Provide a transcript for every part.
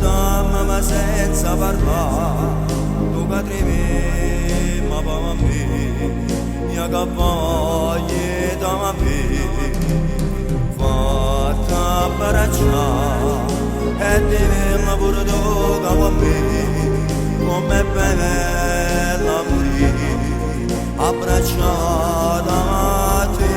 dammi ma senza parlare, tu che tremi ma pa a me, io che voglio da me, fatta abbracciare e dimmi pure tu che a me, come bella morire, abbracciata a te.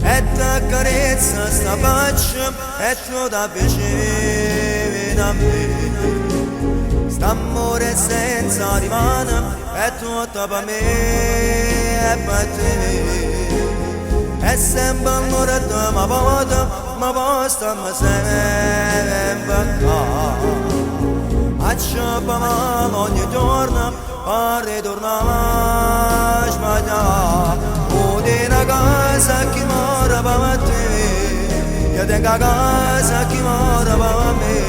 E t'accarezza sta faccia e tu da vicino a me, st'amore senza rimane è tutto per me e per te, e sempre ancora te ma posta ma sempre qua, acciappami ogni giorno per ritornare a sbagliare, una casa che mora per te, io tengo a casa che mora per me,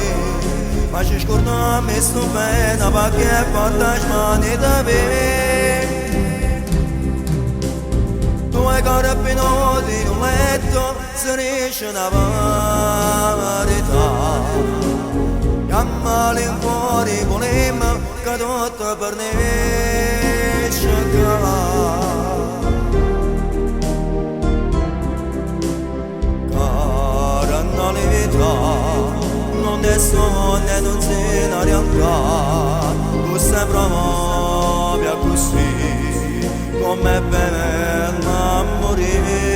ma ci scordiamo sto bene perché porta mani da me. Tu hai ancora venuti in un letto, se riesce una verità, chiamali in fuori volemo che tutto per ne cercare. Non è sogno, non sei la realtà, tu sei proprio così, com'è bella morire.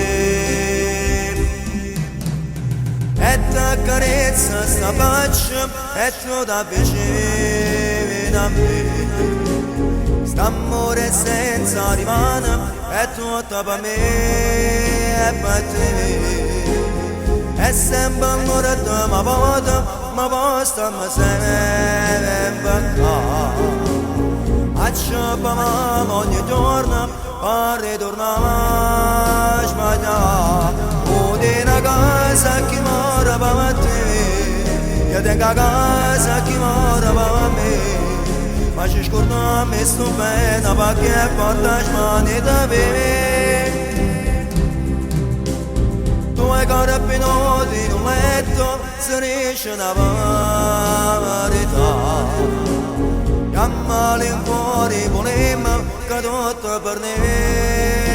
E t'accarezza sta faccia e tu da vicino a me, st'amore senza rimane è tutto per me e per te, e sempre ancora te ma posta ma sempre qua, acciappami ogni giorno per ritornare a sbagliare, una casa che mora per te, io tengo a casa che mora per me, ma ci scordiamo sto bene perché porta mani da me. Tu hai ancora venuti in un letto, se riesce una verità, chiamali in fuori volemo che tutto per ne